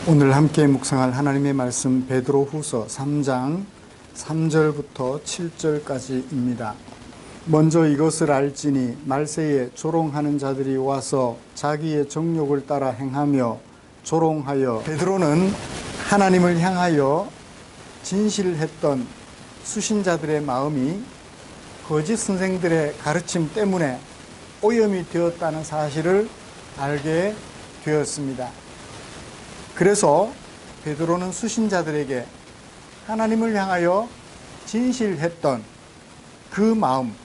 오늘 함께 묵상할 하나님의 말씀 베드로후서 3장 3절부터 7절까지입니다. 먼저 이것을 알지니 말세에 조롱하는 자들이 와서 자기의 정욕을 따라 행하며 조롱하여. 베드로는 하나님을 향하여 진실했던 수신자들의 마음이 거짓 선생들의 가르침 때문에 오염이 되었다는 사실을 알게 되었습니다. 그래서 베드로는 수신자들에게 하나님을 향하여 진실했던 그 마음,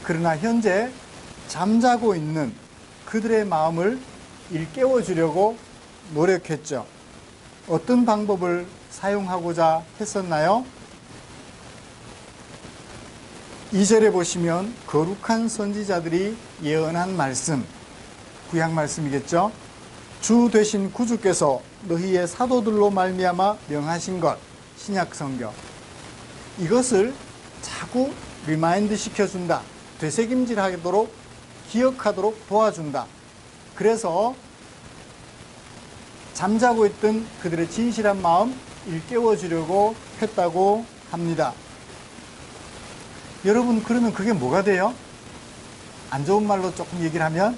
그러나 현재 잠자고 있는 그들의 마음을 일깨워 주려고 노력했죠. 어떤 방법을 사용하고자 했었나요? 2절에 보시면 거룩한 선지자들이 예언한 말씀, 구약 말씀이겠죠. 주 되신 구주께서 너희의 사도들로 말미암아 명하신 것, 신약 성경. 이것을 자꾸 리마인드 시켜준다. 되새김질하도록 기억하도록 도와준다. 그래서 잠자고 있던 그들의 진실한 마음 일깨워주려고 했다고 합니다. 여러분, 그러면 그게 뭐가 돼요? 안 좋은 말로 조금 얘기를 하면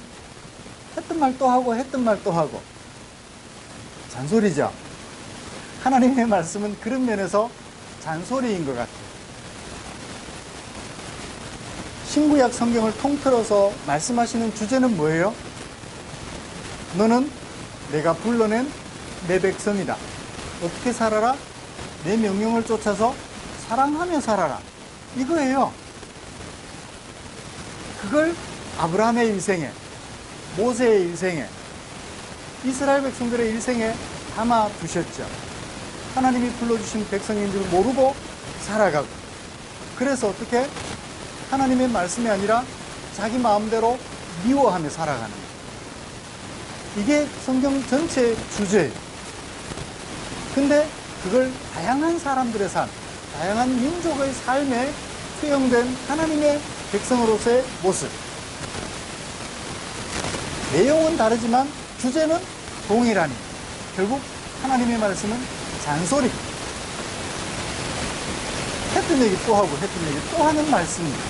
했던 말 또 하고 했던 말 또 하고 잔소리죠. 하나님의 말씀은 그런 면에서 잔소리인 것 같아요. 신구약 성경을 통틀어서 말씀하시는 주제는 뭐예요? 너는 내가 불러낸 내 백성이다. 어떻게 살아라? 내 명령을 쫓아서 사랑하며 살아라. 이거예요. 그걸 아브라함의 일생에, 모세의 일생에, 이스라엘 백성들의 일생에 담아 두셨죠. 하나님이 불러주신 백성인 줄 모르고 살아가고, 그래서 어떻게? 하나님의 말씀이 아니라 자기 마음대로 미워하며 살아가는 거예요. 이게 성경 전체의 주제예요. 근데 그걸 다양한 사람들의 삶, 다양한 민족의 삶에 투영된 하나님의 백성으로서의 모습. 내용은 다르지만 주제는 동일하니 결국 하나님의 말씀은 잔소리. 했던 얘기 또 하고 했던 얘기 또 하는 말씀입니다.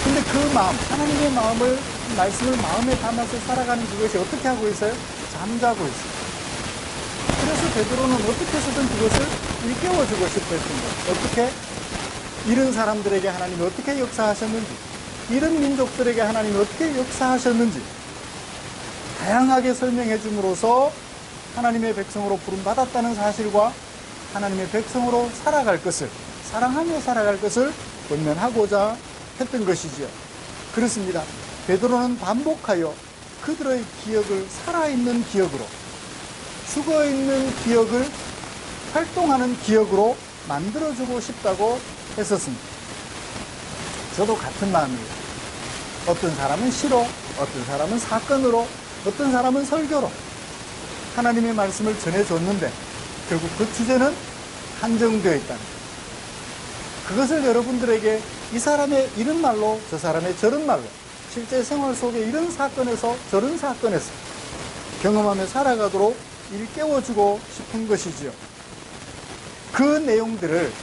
근데 그 마음, 하나님의 마음을, 말씀을 마음에 담아서 살아가는 그것이 어떻게 하고 있어요? 잠자고 있어요. 그래서 베드로는 어떻게 해서든 그것을 일깨워주고 싶어 했던 거예요. 어떻게? 이런 사람들에게 하나님이 어떻게 역사하셨는지, 이런 민족들에게 하나님이 어떻게 역사하셨는지 다양하게 설명해 줌으로써 하나님의 백성으로 부름받았다는 사실과 하나님의 백성으로 살아갈 것을, 사랑하며 살아갈 것을 권면하고자 했던 것이지요. 그렇습니다. 베드로는 반복하여 그들의 기억을 살아있는 기억으로, 죽어있는 기억을 활동하는 기억으로 만들어주고 싶다고 했었습니다. 저도 같은 마음이에요. 어떤 사람은 시로, 어떤 사람은 사건으로, 어떤 사람은 설교로 하나님의 말씀을 전해줬는데 결국 그 주제는 한정되어 있다는 거예요. 그것을 여러분들에게 이 사람의 이런 말로, 저 사람의 저런 말로, 실제 생활 속에 이런 사건에서 저런 사건에서 경험하며 살아가도록 일깨워주고 싶은 것이지요. 그 내용들을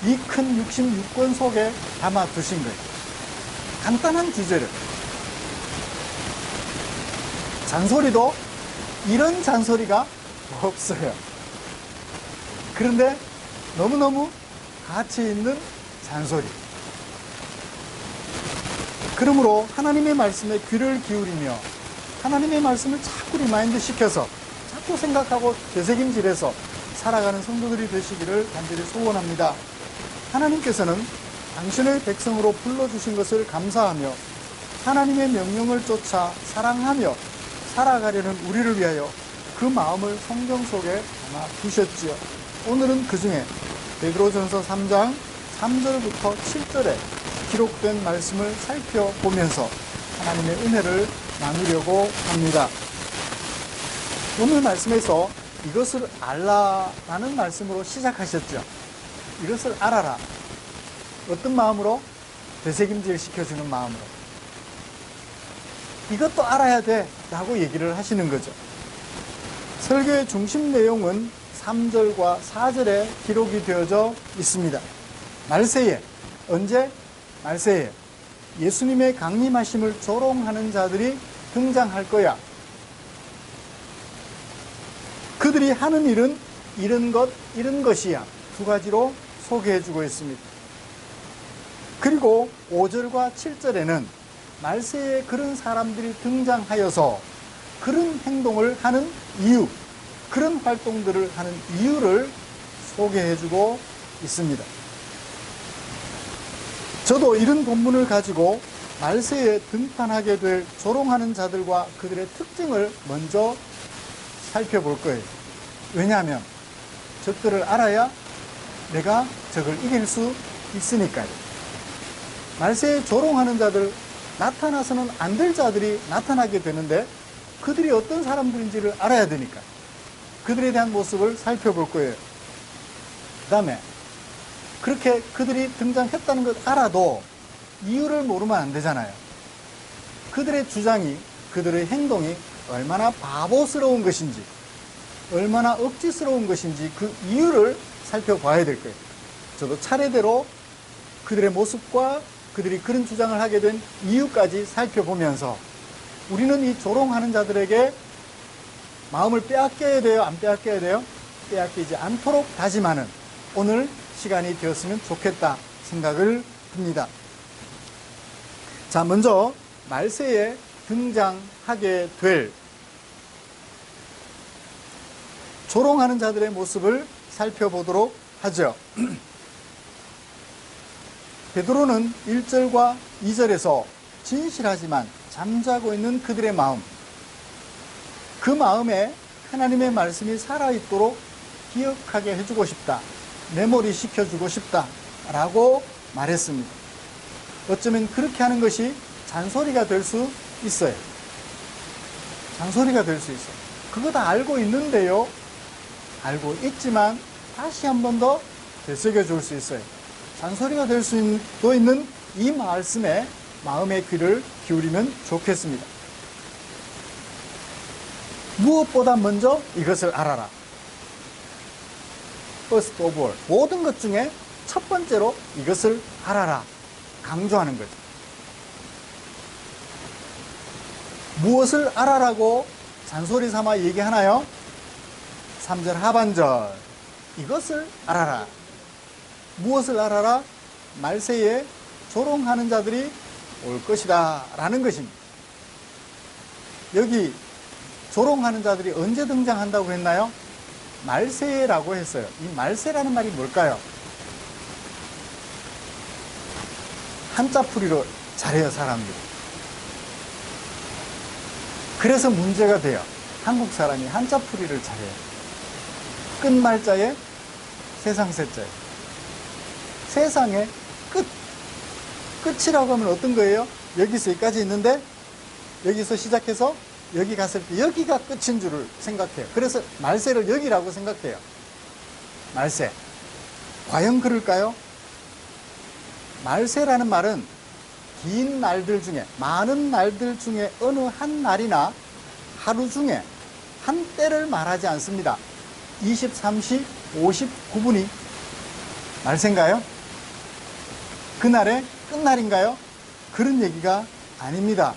이 큰 66권 속에 담아 두신 거예요. 간단한 주제를. 잔소리도 이런 잔소리가 없어요. 그런데 너무너무 가치 있는 잔소리. 그러므로 하나님의 말씀에 귀를 기울이며 하나님의 말씀을 자꾸 리마인드 시켜서 자꾸 생각하고 되새김질해서 살아가는 성도들이 되시기를 간절히 소원합니다. 하나님께서는 당신의 백성으로 불러주신 것을 감사하며 하나님의 명령을 쫓아 사랑하며 살아가려는 우리를 위하여 그 마음을 성경 속에 담아 두셨지요. 오늘은 그 중에 베드로전서 3장 3절부터 7절에 기록된 말씀을 살펴보면서 하나님의 은혜를 나누려고 합니다. 오늘 말씀에서 이것을 알라라는 말씀으로 시작하셨죠. 이것을 알아라. 어떤 마음으로? 되새김질 시켜주는 마음으로. 이것도 알아야 돼 라고 얘기를 하시는 거죠. 설교의 중심 내용은 3절과 4절에 기록이 되어져 있습니다. 말세에, 언제? 말세에 예수님의 강림하심을 조롱하는 자들이 등장할 거야. 그들이 하는 일은 이런 것이야. 두 가지로 소개해주고 있습니다. 그리고 5절과 7절에는 말세에 그런 사람들이 등장하여서 그런 행동을 하는 이유, 그런 활동들을 하는 이유를 소개해주고 있습니다. 저도 이런 본문을 가지고 말세에 등판하게 될 조롱하는 자들과 그들의 특징을 먼저 살펴볼 거예요. 왜냐하면 적들을 알아야 내가 적을 이길 수 있으니까요. 말세에 조롱하는 자들, 나타나서는 안 될 자들이 나타나게 되는데 그들이 어떤 사람들인지를 알아야 되니까 그들에 대한 모습을 살펴볼 거예요. 그 다음에 그렇게 그들이 등장했다는 걸 알아도 이유를 모르면 안 되잖아요. 그들의 주장이, 그들의 행동이 얼마나 바보스러운 것인지, 얼마나 억지스러운 것인지 그 이유를 살펴봐야 될 거예요. 저도 차례대로 그들의 모습과 그들이 그런 주장을 하게 된 이유까지 살펴보면서 우리는 이 조롱하는 자들에게 마음을 빼앗겨야 돼요? 안 빼앗겨야 돼요? 빼앗기지 않도록 다짐하는 오늘 시간이 되었으면 좋겠다 생각을 합니다. 자, 먼저 말세에 등장하게 될 조롱하는 자들의 모습을 살펴보도록 하죠. 베드로는 1절과 2절에서 진실하지만 잠자고 있는 그들의 마음, 그 마음에 하나님의 말씀이 살아있도록 기억하게 해주고 싶다, 메모리 시켜주고 싶다 라고 말했습니다. 어쩌면 그렇게 하는 것이 잔소리가 될 수 있어요. 잔소리가 될 수 있어요. 그거 다 알고 있는데요. 알고 있지만 다시 한 번 더 되새겨 줄 수 있어요. 잔소리가 될 수도 있는 이 말씀에 마음의 귀를 기울이면 좋겠습니다. 무엇보다 먼저 이것을 알아라. First of all, 모든 것 중에 첫 번째로 이것을 알아라. 강조하는 거죠. 무엇을 알아라고 잔소리 삼아 얘기하나요? 3절 하반절, 이것을 알아라. 무엇을 알아라? 말세에 조롱하는 자들이 올 것이다 라는 것입니다. 여기 조롱하는 자들이 언제 등장한다고 했나요? 말세라고 했어요. 이 말세라는 말이 뭘까요? 한자풀이로 잘해요, 사람들이. 그래서 문제가 돼요. 한국 사람이 한자풀이를 잘해요. 끝말자에 세상세자에. 세상의 끝. 끝이라고 하면 어떤 거예요? 여기서 여기까지 있는데 여기서 시작해서 여기 갔을 때 여기가 끝인 줄을 생각해요. 그래서 말세를 여기라고 생각해요. 말세. 과연 그럴까요? 말세라는 말은 긴 날들 중에, 많은 날들 중에 어느 한 날이나 하루 중에 한 때를 말하지 않습니다. 23시 59분이 말세인가요? 그날의 끝날인가요? 그런 얘기가 아닙니다.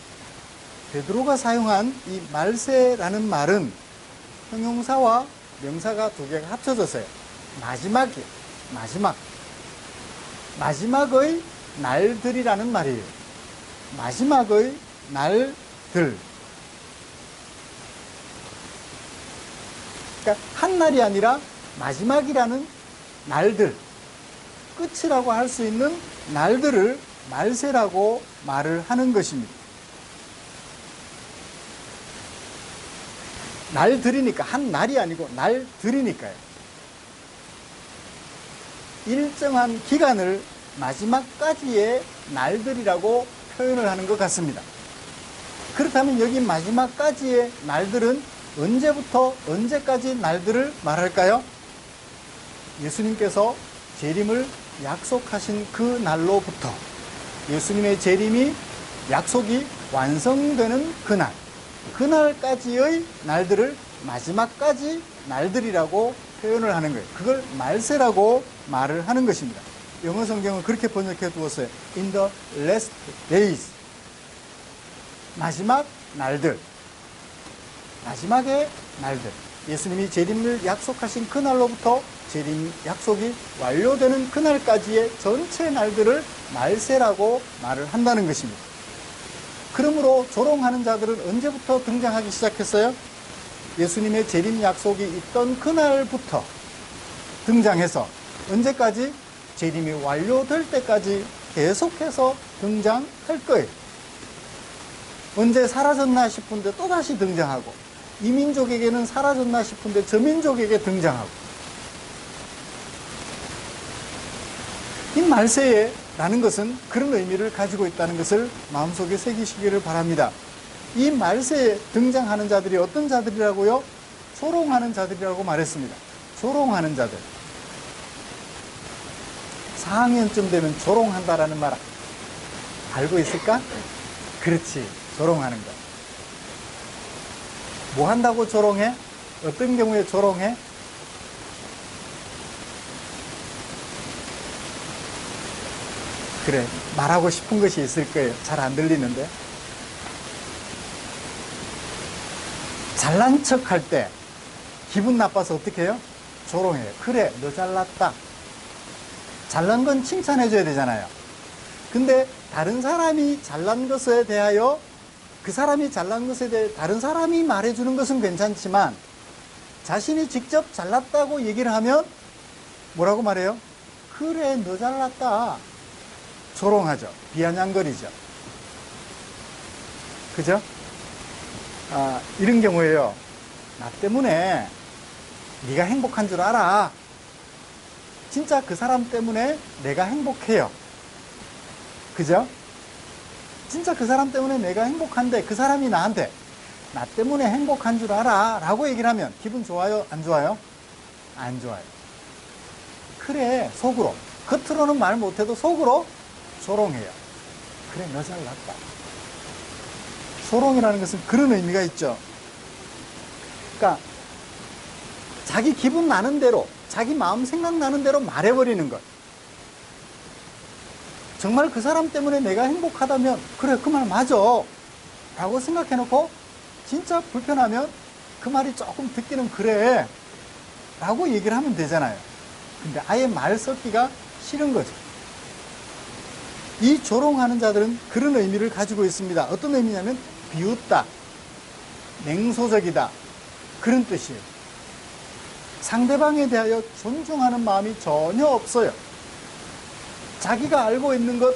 베드로가 사용한 이 말세라는 말은 형용사와 명사가 두 개가 합쳐졌어요. 마지막이에요. 마지막의 날들이라는 말이에요. 마지막의 날들. 그러니까 한 날이 아니라 마지막이라는 날들, 끝이라고 할 수 있는 날들을 말세라고 말을 하는 것입니다. 날들이니까 한 날이 아니고 날들이니까요. 일정한 기간을 마지막까지의 날들이라고 표현을 하는 것 같습니다. 그렇다면 여기 마지막까지의 날들은 언제부터 언제까지 날들을 말할까요? 예수님께서 재림을 약속하신 그 날로부터 예수님의 재림이 약속이 완성되는 그날까지의 날들을 마지막까지 날들이라고 표현을 하는 거예요. 그걸 말세라고 말을 하는 것입니다. 영어 성경은 그렇게 번역해 두었어요. In the last days. 마지막 날들. 마지막의 날들. 예수님이 재림을 약속하신 그날로부터 재림 약속이 완료되는 그날까지의 전체 날들을 말세라고 말을 한다는 것입니다. 그러므로 조롱하는 자들은 언제부터 등장하기 시작했어요? 예수님의 재림 약속이 있던 그날부터 등장해서 언제까지? 재림이 완료될 때까지 계속해서 등장할 거예요. 언제 사라졌나 싶은데 또다시 등장하고, 이 민족에게는 사라졌나 싶은데 저 민족에게 등장하고. 이 말세라는 것은 그런 의미를 가지고 있다는 것을 마음속에 새기시기를 바랍니다. 이 말세에 등장하는 자들이 어떤 자들이라고요? 조롱하는 자들이라고 말했습니다. 조롱하는 자들. 4학년쯤 되면 조롱한다라는 말 알고 있을까? 그렇지, 조롱하는 거. 뭐 한다고 조롱해? 어떤 경우에 조롱해? 그래, 말하고 싶은 것이 있을 거예요. 잘 안 들리는데. 잘난 척 할 때 기분 나빠서 어떻게 해요? 조롱해요. 그래, 너 잘났다. 잘난 건 칭찬해줘야 되잖아요. 근데 다른 사람이 잘난 것에 대하여, 그 사람이 잘난 것에 대해 다른 사람이 말해주는 것은 괜찮지만 자신이 직접 잘났다고 얘기를 하면 뭐라고 말해요? 그래, 너 잘났다. 조롱하죠. 비아냥거리죠. 그죠? 이런 경우에요. 나 때문에 네가 행복한 줄 알아. 진짜 그 사람 때문에 내가 행복해요. 그죠? 진짜 그 사람 때문에 내가 행복한데 그 사람이 나한테 나 때문에 행복한 줄 알아 라고 얘기를 하면 기분 좋아요? 안 좋아요? 안 좋아요. 그래, 속으로. 겉으로는 말 못해도 속으로 조롱해요. 그래, 너 잘났다. 조롱이라는 것은 그런 의미가 있죠. 그러니까 자기 기분 나는 대로, 자기 마음 생각나는 대로 말해버리는 것. 정말 그 사람 때문에 내가 행복하다면 그래, 그 말 맞아 라고 생각해놓고 진짜 불편하면 그 말이 조금 듣기는 그래 라고 얘기를 하면 되잖아요. 근데 아예 말 섞기가 싫은 거죠. 이 조롱하는 자들은 그런 의미를 가지고 있습니다. 어떤 의미냐면 비웃다, 냉소적이다, 그런 뜻이에요. 상대방에 대하여 존중하는 마음이 전혀 없어요. 자기가 알고 있는 것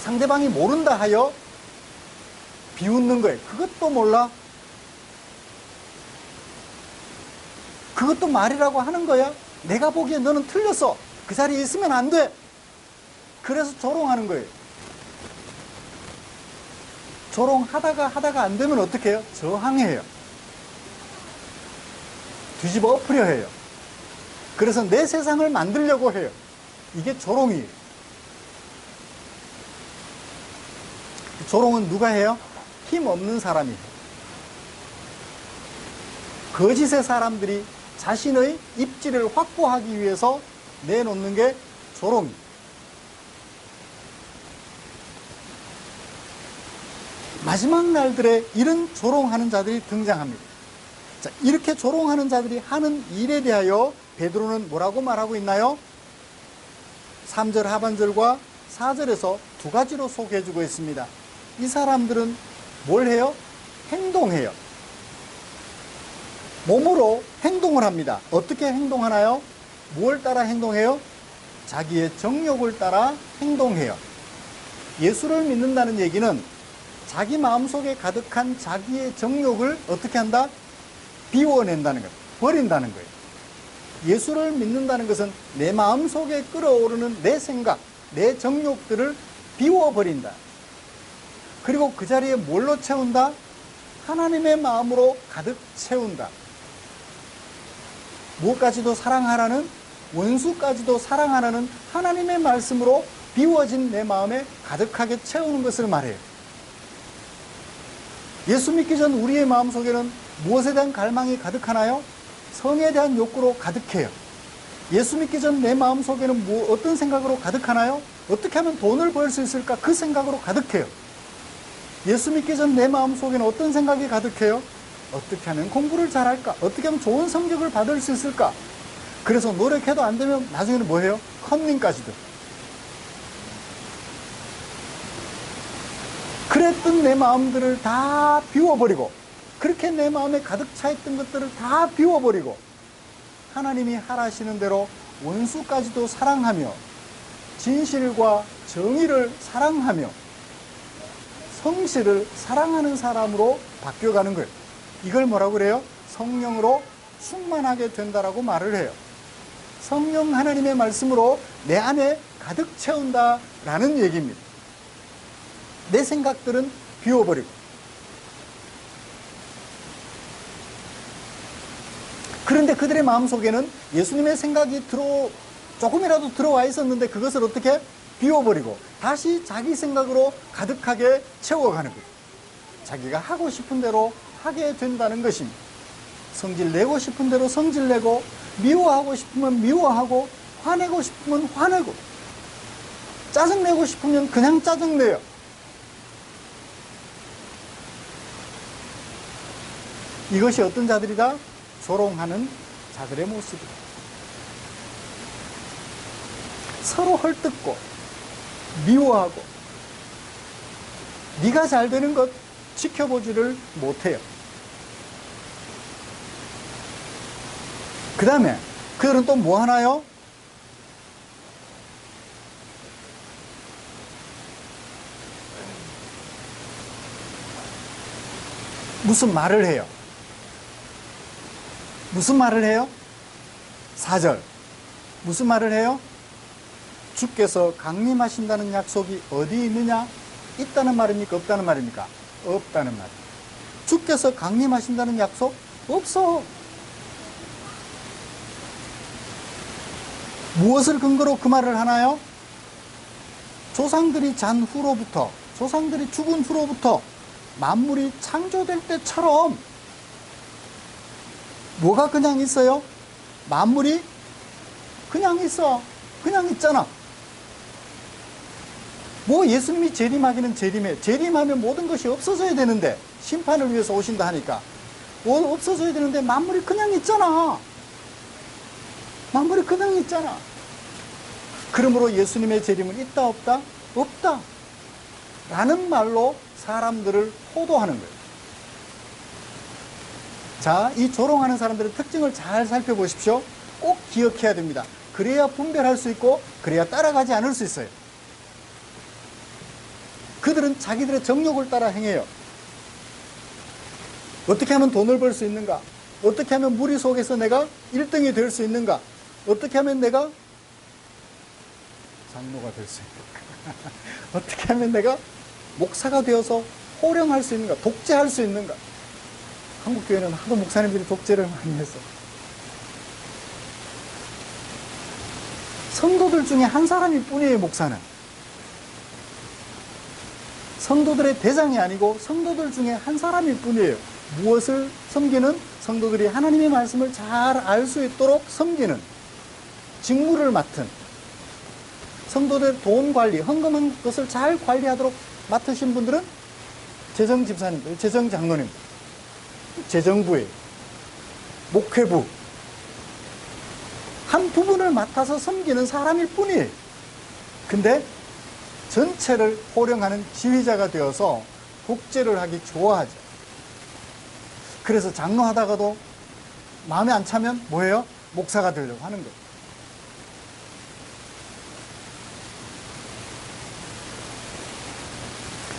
상대방이 모른다 하여 비웃는 거예요. 그것도 몰라? 그것도 말이라고 하는 거야? 내가 보기에 너는 틀렸어. 그 자리에 있으면 안 돼. 그래서 조롱하는 거예요. 조롱하다가 안 되면 어떻게 해요? 저항해요. 뒤집어 엎으려 해요. 그래서 내 세상을 만들려고 해요. 이게 조롱이에요. 조롱은 누가 해요? 힘없는 사람이 해요. 거짓의 사람들이 자신의 입지를 확보하기 위해서 내놓는 게 조롱이에요. 마지막 날들에 이런 조롱하는 자들이 등장합니다. 자, 이렇게 조롱하는 자들이 하는 일에 대하여 베드로는 뭐라고 말하고 있나요? 3절 하반절과 4절에서 두 가지로 소개해주고 있습니다. 이 사람들은 뭘 해요? 행동해요. 몸으로 행동을 합니다. 어떻게 행동하나요? 무엇을 따라 행동해요? 자기의 정욕을 따라 행동해요. 예수를 믿는다는 얘기는 자기 마음속에 가득한 자기의 정욕을 어떻게 한다? 비워낸다는 것, 버린다는 거예요. 예수를 믿는다는 것은 내 마음속에 끓어오르는 내 생각, 내 정욕들을 비워버린다. 그리고 그 자리에 뭘로 채운다? 하나님의 마음으로 가득 채운다. 무엇까지도 사랑하라는, 원수까지도 사랑하라는 하나님의 말씀으로 비워진 내 마음에 가득하게 채우는 것을 말해요. 예수 믿기 전 우리의 마음속에는 무엇에 대한 갈망이 가득하나요? 성에 대한 욕구로 가득해요. 예수 믿기 전 내 마음속에는 어떤 생각으로 가득하나요? 어떻게 하면 돈을 벌 수 있을까? 그 생각으로 가득해요. 예수 믿기 전 내 마음속에는 어떤 생각이 가득해요? 어떻게 하면 공부를 잘할까? 어떻게 하면 좋은 성적을 받을 수 있을까? 그래서 노력해도 안 되면 나중에는 뭐해요? 컨닝까지도. 그랬던 내 마음들을 다 비워버리고, 그렇게 내 마음에 가득 차있던 것들을 다 비워버리고, 하나님이 하라시는 대로 원수까지도 사랑하며 진실과 정의를 사랑하며 성실을 사랑하는 사람으로 바뀌어가는 거예요. 이걸 뭐라고 그래요? 성령으로 충만하게 된다라고 말을 해요. 성령 하나님의 말씀으로 내 안에 가득 채운다라는 얘기입니다. 내 생각들은 비워버리고, 그런데 그들의 마음속에는 예수님의 생각이 조금이라도 들어와 있었는데 그것을 어떻게 비워버리고 다시 자기 생각으로 가득하게 채워가는 거예요. 자기가 하고 싶은 대로 하게 된다는 것입니다. 성질 내고 싶은 대로 성질 내고, 미워하고 싶으면 미워하고, 화내고 싶으면 화내고, 짜증내고 싶으면 그냥 짜증내요. 이것이 어떤 자들이다? 조롱하는 자들의 모습이다. 서로 헐뜯고 미워하고 네가 잘 되는 것 지켜보지를 못해요. 그 다음에 그들은 또 뭐 하나요? 무슨 말을 해요? 무슨 말을 해요? 4절. 무슨 말을 해요? 주께서 강림하신다는 약속이 어디 있느냐? 있다는 말입니까? 없다는 말입니까? 없다는 말. 주께서 강림하신다는 약속? 없어. 무엇을 근거로 그 말을 하나요? 조상들이 잔 후로부터, 조상들이 죽은 후로부터 만물이 창조될 때처럼 뭐가 그냥 있어요? 만물이 그냥 있어. 그냥 있잖아. 뭐 예수님이 재림하기는 재림해. 재림하면 모든 것이 없어져야 되는데, 심판을 위해서 오신다 하니까 뭐 없어져야 되는데 만물이 그냥 있잖아. 만물이 그냥 있잖아. 그러므로 예수님의 재림은 있다 없다? 없다 라는 말로 사람들을 호도하는 거예요. 자, 이 조롱하는 사람들의 특징을 잘 살펴보십시오. 꼭 기억해야 됩니다. 그래야 분별할 수 있고, 그래야 따라가지 않을 수 있어요. 그들은 자기들의 정욕을 따라 행해요. 어떻게 하면 돈을 벌 수 있는가? 어떻게 하면 무리 속에서 내가 1등이 될 수 있는가? 어떻게 하면 내가 장로가 될 수 있는가? 어떻게 하면 내가 목사가 되어서 호령할 수 있는가? 독재할 수 있는가? 한국교회는 하도 목사님들이 독재를 많이 해서 성도들 중에 한 사람일 뿐이에요. 목사는 성도들의 대장이 아니고 성도들 중에 한 사람일 뿐이에요. 무엇을 섬기는? 성도들이 하나님의 말씀을 잘 알 수 있도록 섬기는 직무를 맡은, 성도들 돈 관리, 헌금한 것을 잘 관리하도록 맡으신 분들은 재정 집사님들, 재정 장로님들, 재정부에 목회부 한 부분을 맡아서 섬기는 사람일 뿐이에요. 근데 전체를 호령하는 지휘자가 되어서 독재를 하기 좋아하죠. 그래서 장로하다가도 마음에 안 차면 뭐예요? 목사가 되려고 하는 거예요.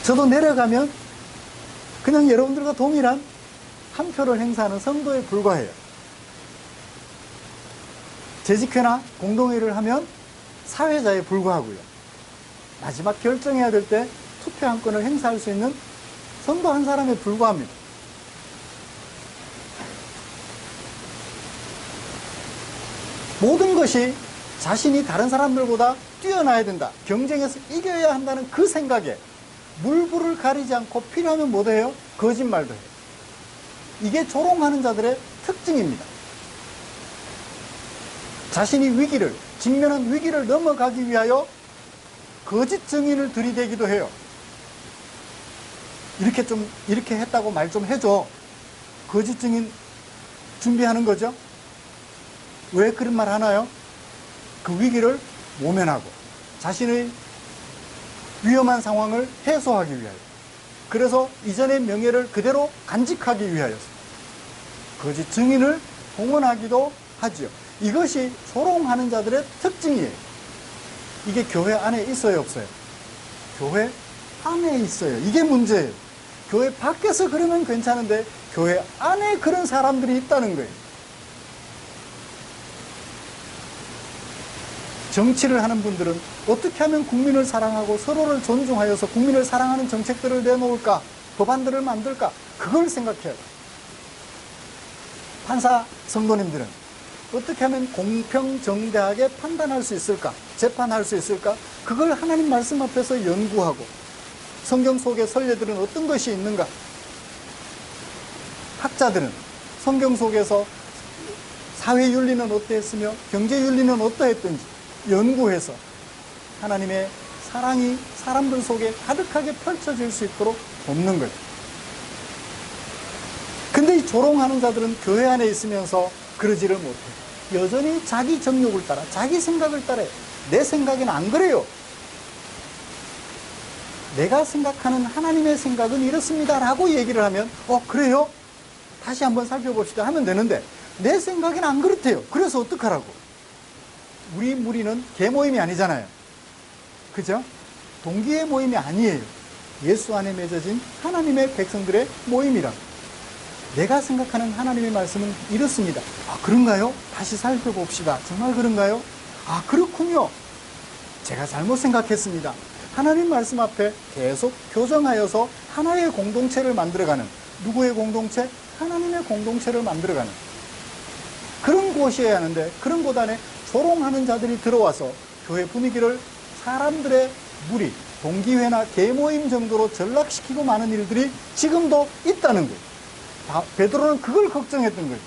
저도 내려가면 그냥 여러분들과 동일한 한 표를 행사하는 성도에 불과해요. 재직회나 공동회를 하면 사회자에 불과하고요. 마지막 결정해야 될 때 투표 한 건을 행사할 수 있는 성도 한 사람에 불과합니다. 모든 것이 자신이 다른 사람들보다 뛰어나야 된다, 경쟁에서 이겨야 한다는 그 생각에 물불을 가리지 않고 필요하면 뭐도 해요? 거짓말도 해요. 이게 조롱하는 자들의 특징입니다. 자신이 위기를, 직면한 위기를 넘어가기 위하여 거짓 증인을 들이대기도 해요. 이렇게 했다고 말 좀 해줘. 거짓 증인 준비하는 거죠. 왜 그런 말 하나요? 그 위기를 모면하고 자신의 위험한 상황을 해소하기 위하여, 그래서 이전의 명예를 그대로 간직하기 위하여서 거짓 증인을 동원하기도 하지요. 이것이 조롱하는 자들의 특징이에요. 이게 교회 안에 있어요, 없어요? 교회 안에 있어요. 이게 문제예요. 교회 밖에서 그러면 괜찮은데 교회 안에 그런 사람들이 있다는 거예요. 정치를 하는 분들은 어떻게 하면 국민을 사랑하고 서로를 존중하여서 국민을 사랑하는 정책들을 내놓을까, 법안들을 만들까, 그걸 생각해요. 판사 성도님들은 어떻게 하면 공평정대하게 판단할 수 있을까, 재판할 수 있을까, 그걸 하나님 말씀 앞에서 연구하고, 성경 속의 선례들은 어떤 것이 있는가, 학자들은 성경 속에서 사회윤리는 어떠했으며 경제윤리는 어떠했던지 연구해서 하나님의 사랑이 사람들 속에 가득하게 펼쳐질 수 있도록 돕는 거죠. 근데 이 조롱하는 자들은 교회 안에 있으면서 그러지를 못해요. 여전히 자기 정욕을 따라, 자기 생각을 따라요. 내 생각에는 안 그래요. 내가 생각하는 하나님의 생각은 이렇습니다 라고 얘기를 하면 그래요? 다시 한번 살펴봅시다 하면 되는데 내 생각에는 안 그렇대요. 그래서 어떡하라고? 우리 무리는 개모임이 아니잖아요. 그죠? 동기의 모임이 아니에요. 예수 안에 맺어진 하나님의 백성들의 모임이라고. 내가 생각하는 하나님의 말씀은 이렇습니다. 그런가요? 다시 살펴봅시다. 정말 그런가요? 그렇군요. 제가 잘못 생각했습니다. 하나님 말씀 앞에 계속 교정하여서 하나의 공동체를 만들어가는, 누구의 공동체? 하나님의 공동체를 만들어가는 그런 곳이어야 하는데, 그런 곳 안에 조롱하는 자들이 들어와서 교회 분위기를 사람들의 무리, 동기회나 개모임 정도로 전락시키고 마는 일들이 지금도 있다는 거예요. 베드로는 그걸 걱정했던 거예요.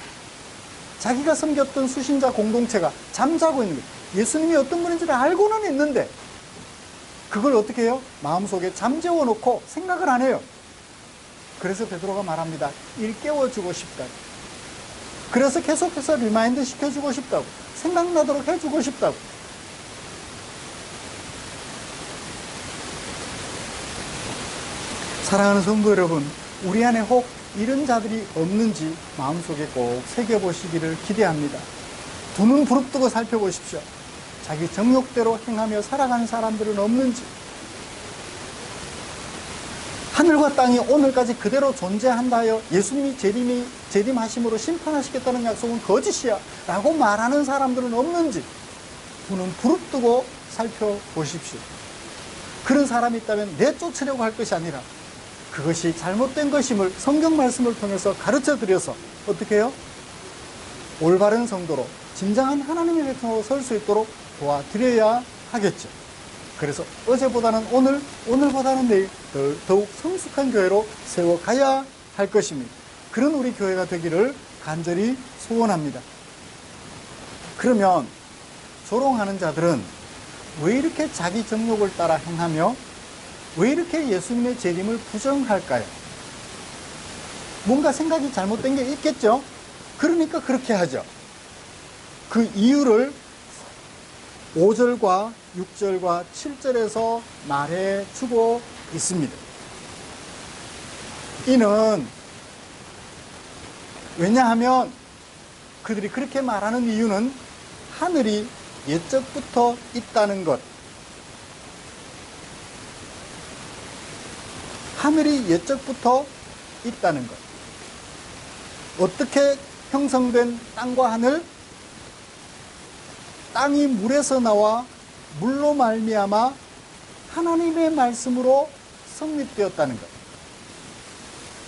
자기가 섬겼던 수신자 공동체가 잠자고 있는 거예요. 예수님이 어떤 분인지를 알고는 있는데 그걸 어떻게 해요? 마음속에 잠재워 놓고 생각을 안 해요. 그래서 베드로가 말합니다. 일깨워주고 싶다. 그래서 계속해서 리마인드 시켜주고 싶다고, 생각나도록 해주고 싶다고. 사랑하는 성도 여러분, 우리 안에 혹 이런 자들이 없는지 마음속에 꼭 새겨보시기를 기대합니다. 두 눈 부릅뜨고 살펴보십시오. 자기 정욕대로 행하며 살아가는 사람들은 없는지, 하늘과 땅이 오늘까지 그대로 존재한다 하여 예수님이 재림하심으로 심판하시겠다는 약속은 거짓이야 라고 말하는 사람들은 없는지 두 눈 부릅뜨고 살펴보십시오. 그런 사람이 있다면 내쫓으려고 할 것이 아니라 그것이 잘못된 것임을 성경 말씀을 통해서 가르쳐 드려서 어떻게 해요? 올바른 성도로, 진정한 하나님의 백성으로 설 수 있도록 도와드려야 하겠죠. 그래서 어제보다는 오늘, 오늘보다는 내일 더욱 성숙한 교회로 세워가야 할 것입니다. 그런 우리 교회가 되기를 간절히 소원합니다. 그러면 조롱하는 자들은 왜 이렇게 자기 정욕을 따라 행하며 왜 이렇게 예수님의 재림을 부정할까요? 뭔가 생각이 잘못된 게 있겠죠? 그러니까 그렇게 하죠. 그 이유를 5절과 6절과 7절에서 말해주고 있습니다. 이는 왜냐하면 그들이 그렇게 말하는 이유는 하늘이 옛적부터 있다는 것, 하늘이 옛적부터 있다는 것. 어떻게 형성된 땅과 하늘? 땅이 물에서 나와 물로 말미암아 하나님의 말씀으로 성립되었다는 것.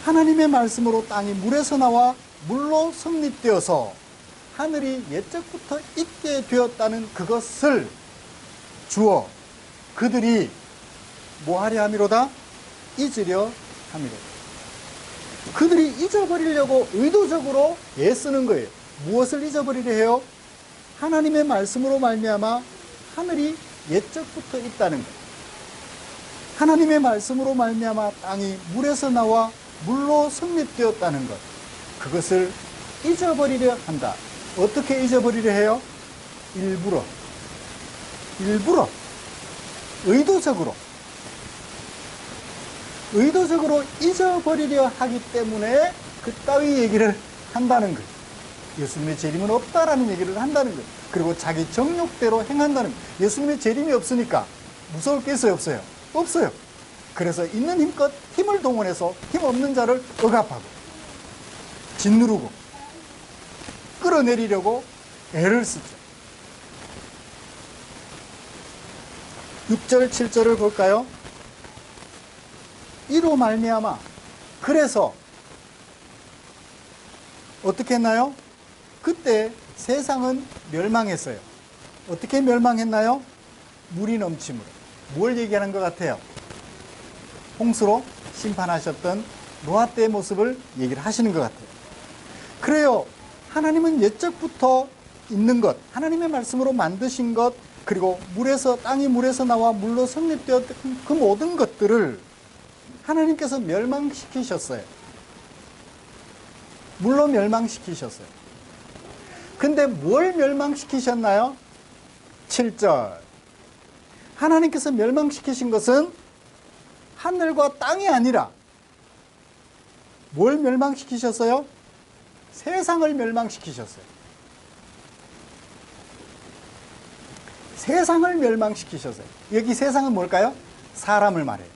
하나님의 말씀으로 땅이 물에서 나와 물로 성립되어서 하늘이 옛적부터 있게 되었다는 그것을 주어 그들이 뭐하려 함이로다? 잊으려 함이로다. 그들이 잊어버리려고 의도적으로 애쓰는 거예요. 무엇을 잊어버리려 해요? 하나님의 말씀으로 말미암아 하늘이 옛적부터 있다는 거예요. 하나님의 말씀으로 말미암아 땅이 물에서 나와 물로 성립되었다는 것, 그것을 잊어버리려 한다. 어떻게 잊어버리려 해요? 일부러, 의도적으로 잊어버리려 하기 때문에 그따위 얘기를 한다는 거예요. 예수님의 재림은 없다라는 얘기를 한다는 거예요. 그리고 자기 정욕대로 행한다는 거예요. 예수님의 재림이 없으니까 무서울 게 있어요, 없어요? 없어요. 그래서 있는 힘껏 힘을 동원해서 힘없는 자를 억압하고 짓누르고 끌어내리려고 애를 쓰죠. 6절 7절을 볼까요? 이로 말미암아 그래서 어떻게 했나요? 그때 세상은 멸망했어요. 어떻게 멸망했나요? 물이 넘침으로. 뭘 얘기하는 것 같아요? 홍수로 심판하셨던 노아 때의 모습을 얘기를 하시는 것 같아요. 그래요. 하나님은 옛적부터 있는 것, 하나님의 말씀으로 만드신 것, 그리고 땅이 물에서 나와 물로 성립되었던 그 모든 것들을 하나님께서 멸망시키셨어요. 물로 멸망시키셨어요. 근데 뭘 멸망시키셨나요? 7절. 하나님께서 멸망시키신 것은 하늘과 땅이 아니라 뭘 멸망시키셨어요? 세상을 멸망시키셨어요. 세상을 멸망시키셨어요. 여기 세상은 뭘까요? 사람을 말해요.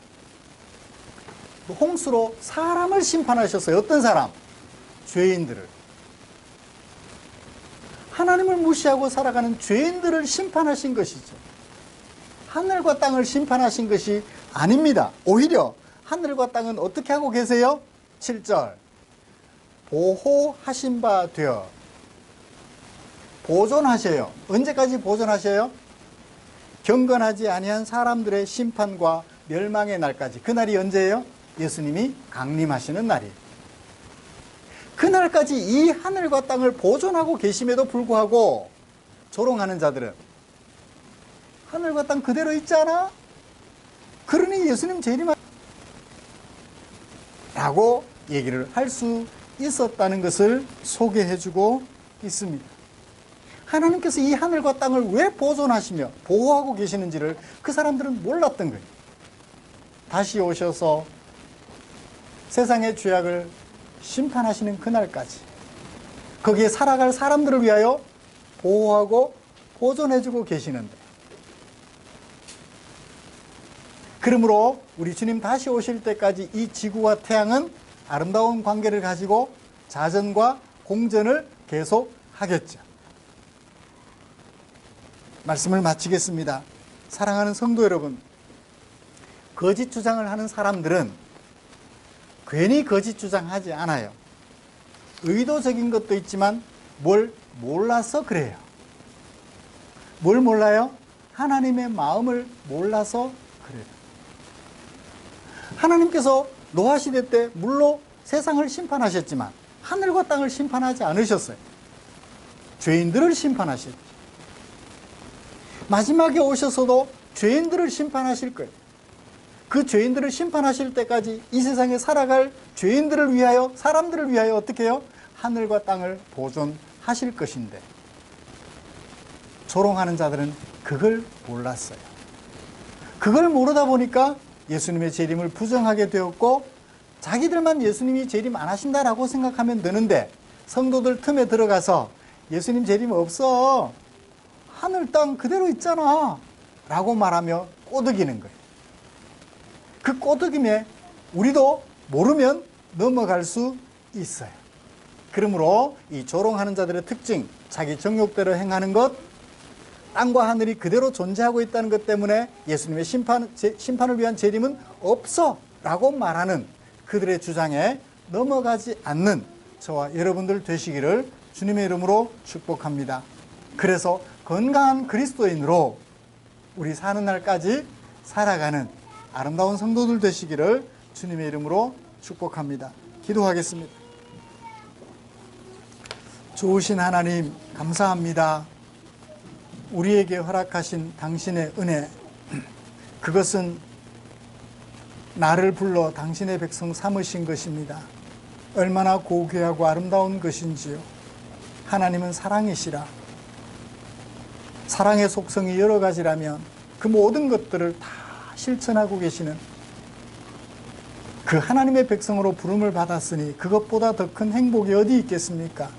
홍수로 사람을 심판하셨어요. 어떤 사람? 죄인들을. 하나님을 무시하고 살아가는 죄인들을 심판하신 것이죠. 하늘과 땅을 심판하신 것이 아닙니다. 오히려 하늘과 땅은 어떻게 하고 계세요? 7절. 보호하신 바 되어 보존하셔요. 언제까지 보존하셔요? 경건하지 아니한 사람들의 심판과 멸망의 날까지. 그날이 언제예요? 예수님이 강림하시는 날이에요. 그날까지 이 하늘과 땅을 보존하고 계심에도 불구하고 조롱하는 자들은 하늘과 땅 그대로 있잖아? 그러니 예수님 재림하 라고 얘기를 할 수 있었다는 것을 소개해주고 있습니다. 하나님께서 이 하늘과 땅을 왜 보존하시며 보호하고 계시는지를 그 사람들은 몰랐던 거예요. 다시 오셔서 세상의 죄악을 심판하시는 그날까지 거기에 살아갈 사람들을 위하여 보호하고 보존해주고 계시는데, 그러므로 우리 주님 다시 오실 때까지 이 지구와 태양은 아름다운 관계를 가지고 자전과 공전을 계속하겠죠. 말씀을 마치겠습니다. 사랑하는 성도 여러분, 거짓 주장을 하는 사람들은 괜히 거짓 주장하지 않아요. 의도적인 것도 있지만 뭘 몰라서 그래요. 뭘 몰라요? 하나님의 마음을 몰라서 그래요. 하나님께서 노아 시대 때 물로 세상을 심판하셨지만 하늘과 땅을 심판하지 않으셨어요. 죄인들을 심판하셨죠. 마지막에 오셔서도 죄인들을 심판하실 거예요. 그 죄인들을 심판하실 때까지 이 세상에 살아갈 죄인들을 위하여, 사람들을 위하여 어떻게 해요? 하늘과 땅을 보존하실 것인데, 조롱하는 자들은 그걸 몰랐어요. 그걸 모르다 보니까 예수님의 재림을 부정하게 되었고, 자기들만 예수님이 재림 안 하신다라고 생각하면 되는데, 성도들 틈에 들어가서 예수님 재림 없어, 하늘 땅 그대로 있잖아 라고 말하며 꼬드기는 거예요. 그 꼬드김에 우리도 모르면 넘어갈 수 있어요. 그러므로 이 조롱하는 자들의 특징, 자기 정욕대로 행하는 것, 땅과 하늘이 그대로 존재하고 있다는 것 때문에 예수님의 심판을 위한 재림은 없어 라고 말하는 그들의 주장에 넘어가지 않는 저와 여러분들 되시기를 주님의 이름으로 축복합니다. 그래서 건강한 그리스도인으로 우리 사는 날까지 살아가는 아름다운 성도들 되시기를 주님의 이름으로 축복합니다. 기도하겠습니다. 좋으신 하나님, 감사합니다. 우리에게 허락하신 당신의 은혜, 그것은 나를 불러 당신의 백성 삼으신 것입니다. 얼마나 고귀하고 아름다운 것인지요. 하나님은 사랑이시라. 사랑의 속성이 여러 가지라면 그 모든 것들을 다 실천하고 계시는 그 하나님의 백성으로 부름을 받았으니 그것보다 더 큰 행복이 어디 있겠습니까?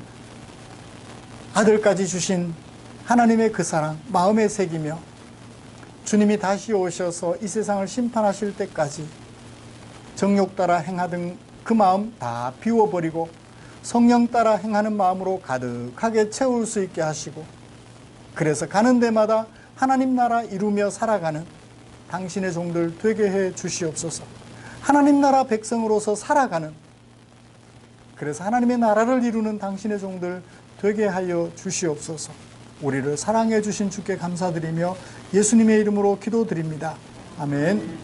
아들까지 주신 하나님의 그 사랑 마음에 새기며 주님이 다시 오셔서 이 세상을 심판하실 때까지 정욕 따라 행하던 그 마음 다 비워버리고 성령 따라 행하는 마음으로 가득하게 채울 수 있게 하시고, 그래서 가는 데마다 하나님 나라 이루며 살아가는 당신의 종들 되게 해 주시옵소서. 하나님 나라 백성으로서 살아가는, 그래서 하나님의 나라를 이루는 당신의 종들 되게 하여 주시옵소서. 우리를 사랑해 주신 주께 감사드리며 예수님의 이름으로 기도드립니다. 아멘.